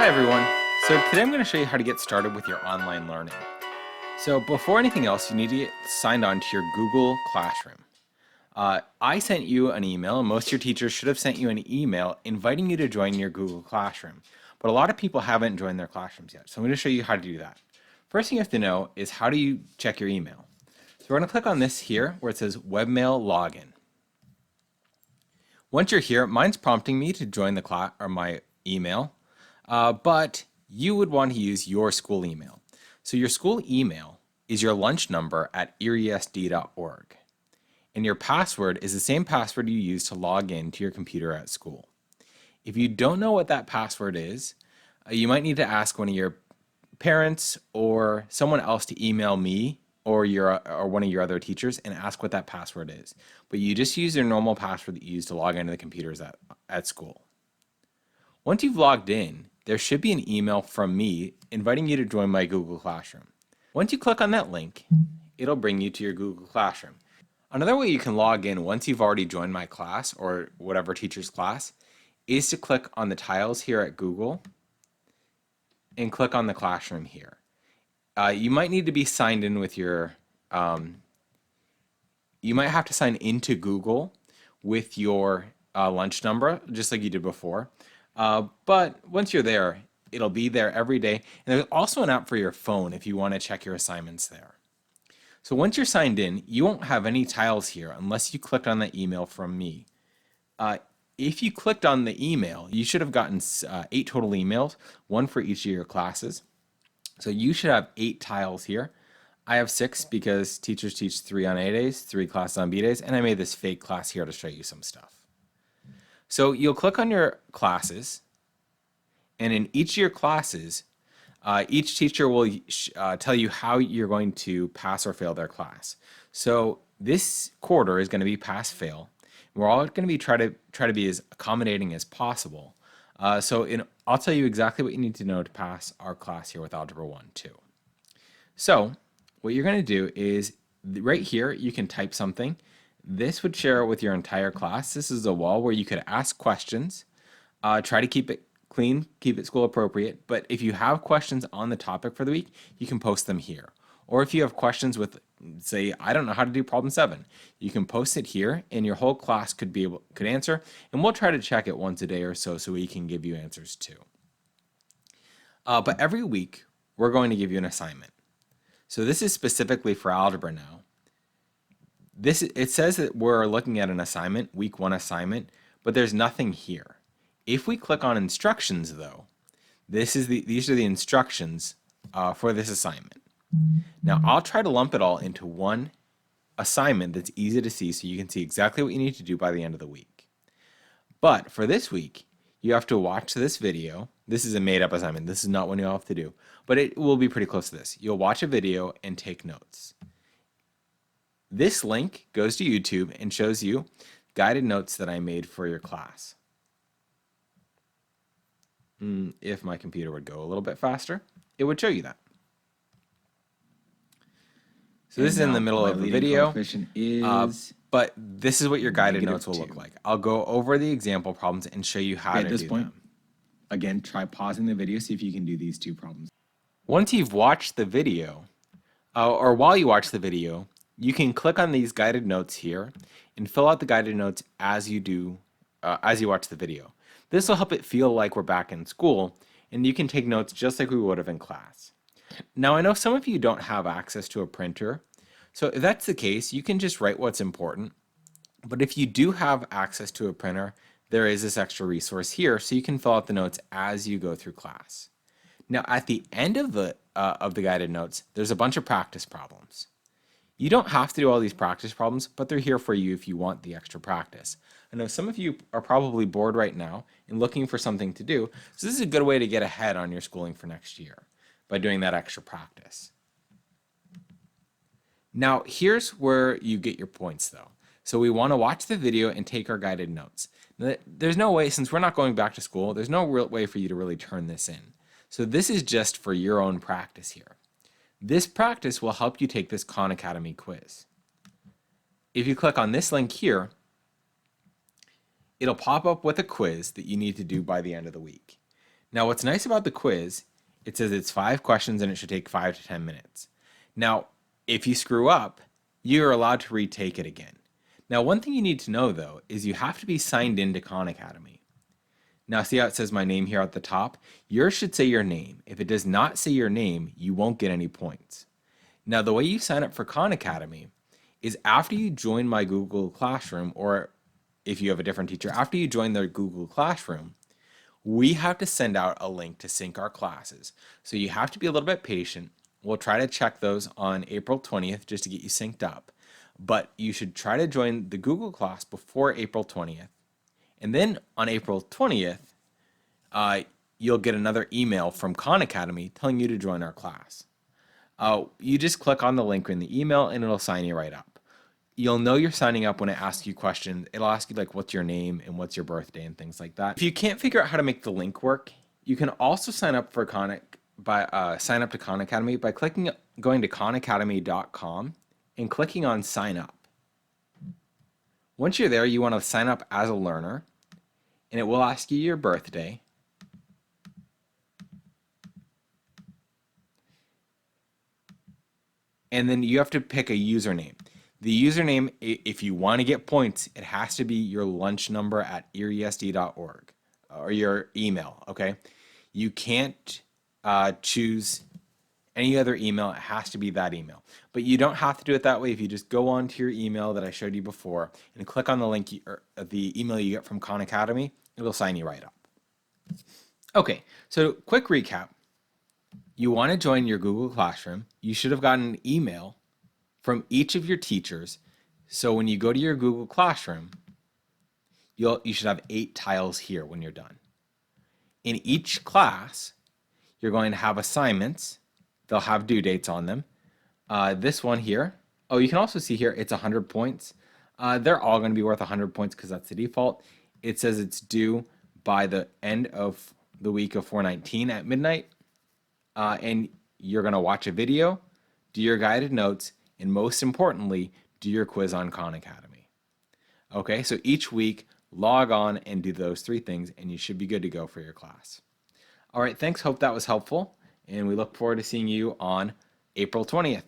Hi everyone. So today I'm going to show you how to get started with your online learning. So before anything else, you need to get signed on to your Google Classroom. I sent you an email, and most of your teachers should have sent you an email inviting you to join your Google Classroom. But a lot of people haven't joined their classrooms yet, so I'm going to show you how to do that. First thing you have to know is how do you check your email. So we're going to click on this here where it says Webmail Login. Once you're here, mine's prompting me to join the class or my email. But you would want to use your school email. So your school email is your lunch number at eriesd.org. And your password is the same password you use to log in to your computer at school. If you don't know what that password is, you might need to ask one of your parents or someone else to email me or one of your other teachers and ask what that password is. But you just use your normal password that you use to log into the computers at school. Once you've logged in, there should be an email from me inviting you to join my Google Classroom. Once you click on that link, it'll bring you to your Google Classroom. Another way you can log in once you've already joined my class or whatever teacher's class is to click on the tiles here at Google and click on the classroom here. You might need to be signed in with your, you might have to sign into Google with your lunch number, just like you did before. But once you're there, it'll be there every day. And there's also an app for your phone if you want to check your assignments there. So once you're signed in, you won't have any tiles here unless you clicked on that email from me. If you clicked on the email, you should have gotten 8 total emails, 1 for each of your classes. So you should have 8 tiles here. I have 6 because teachers teach 3 on A days, 3 classes on B days, and I made this fake class here to show you some stuff. So you'll click on your classes, and in each of your classes, each teacher will tell you how you're going to pass or fail their class. So this quarter is going to be pass-fail. We're all going to be try to be as accommodating as possible. I'll tell you exactly what you need to know to pass our class here with Algebra 1, 2. So what you're going to do is right here, you can type something. This would share it with your entire class. This is a wall where you could ask questions, try to keep it clean, keep it school appropriate. But if you have questions on the topic for the week, you can post them here. Or if you have questions with, say, I don't know how to do problem 7, you can post it here and your whole class could answer. And we'll try to check it once a day or so we can give you answers too. But every week, we're going to give you an assignment. So this is specifically for algebra now. It says that we're looking at an assignment, week 1 assignment, but there's nothing here. If we click on instructions though, these are the instructions for this assignment. Now I'll try to lump it all into one assignment that's easy to see so you can see exactly what you need to do by the end of the week. But for this week, you have to watch this video. This is a made-up assignment. This is not one you'll have to do, but it will be pretty close to this. You'll watch a video and take notes. This link goes to YouTube and shows you guided notes that I made for your class. If my computer would go a little bit faster, it would show you that. So this is in the middle of the video, but this is what your guided notes will look like. I'll go over the example problems and show you how to do them. Again, try pausing the video, see if you can do these 2 problems. Once you've watched the video, or while you watch the video, you can click on these guided notes here and fill out the guided notes as you watch the video. This will help it feel like we're back in school, and you can take notes just like we would have in class. Now, I know some of you don't have access to a printer, so if that's the case, you can just write what's important. But if you do have access to a printer, there is this extra resource here, so you can fill out the notes as you go through class. Now, at the end of the guided notes, there's a bunch of practice problems. You don't have to do all these practice problems, but they're here for you if you want the extra practice. I know some of you are probably bored right now and looking for something to do, so this is a good way to get ahead on your schooling for next year by doing that extra practice. Now, here's where you get your points though. So we want to watch the video and take our guided notes. Now, there's no way, since we're not going back to school, there's no real way for you to really turn this in. So this is just for your own practice here. This practice will help you take this Khan Academy quiz. If you click on this link here, it'll pop up with a quiz that you need to do by the end of the week. Now, what's nice about the quiz, it says it's 5 questions and it should take 5 to 10 minutes. Now, if you screw up, you're allowed to retake it again. Now, one thing you need to know though is you have to be signed into Khan Academy. Now, see how it says my name here at the top? Yours should say your name. If it does not say your name, you won't get any points. Now, the way you sign up for Khan Academy is after you join my Google Classroom, or if you have a different teacher, after you join their Google Classroom, we have to send out a link to sync our classes. So you have to be a little bit patient. We'll try to check those on April 20th just to get you synced up. But you should try to join the Google class before April 20th. And then on April 20th, you'll get another email from Khan Academy telling you to join our class. You just click on the link in the email and it'll sign you right up. You'll know you're signing up when it asks you questions. It'll ask you like what's your name and what's your birthday and things like that. If you can't figure out how to make the link work, you can also sign up for sign up to Khan Academy by going to khanacademy.com and clicking on sign up. Once you're there, you want to sign up as a learner, and it will ask you your birthday. And then you have to pick a username. The username, if you want to get points, it has to be your lunch number at eriesd.org or your email, okay? You can't choose any other email. It has to be that email. But you don't have to do it that way. If you just go on to your email that I showed you before and click on the link or the email you get from Khan Academy, it'll sign you right up. Okay, so quick recap. You want to join your Google Classroom. You should have gotten an email from each of your teachers. So when you go to your Google Classroom, you should have 8 tiles here when you're done. In each class, you're going to have assignments. They'll have due dates on them. This one here, oh, you can also see here, it's 100 points. They're all going to be worth 100 points because that's the default. It says it's due by the end of the week of 4/19 at midnight. And you're going to watch a video, do your guided notes, and most importantly, do your quiz on Khan Academy. Okay, so each week, log on and do those 3 things, and you should be good to go for your class. All right, thanks. Hope that was helpful, and we look forward to seeing you on April 20th.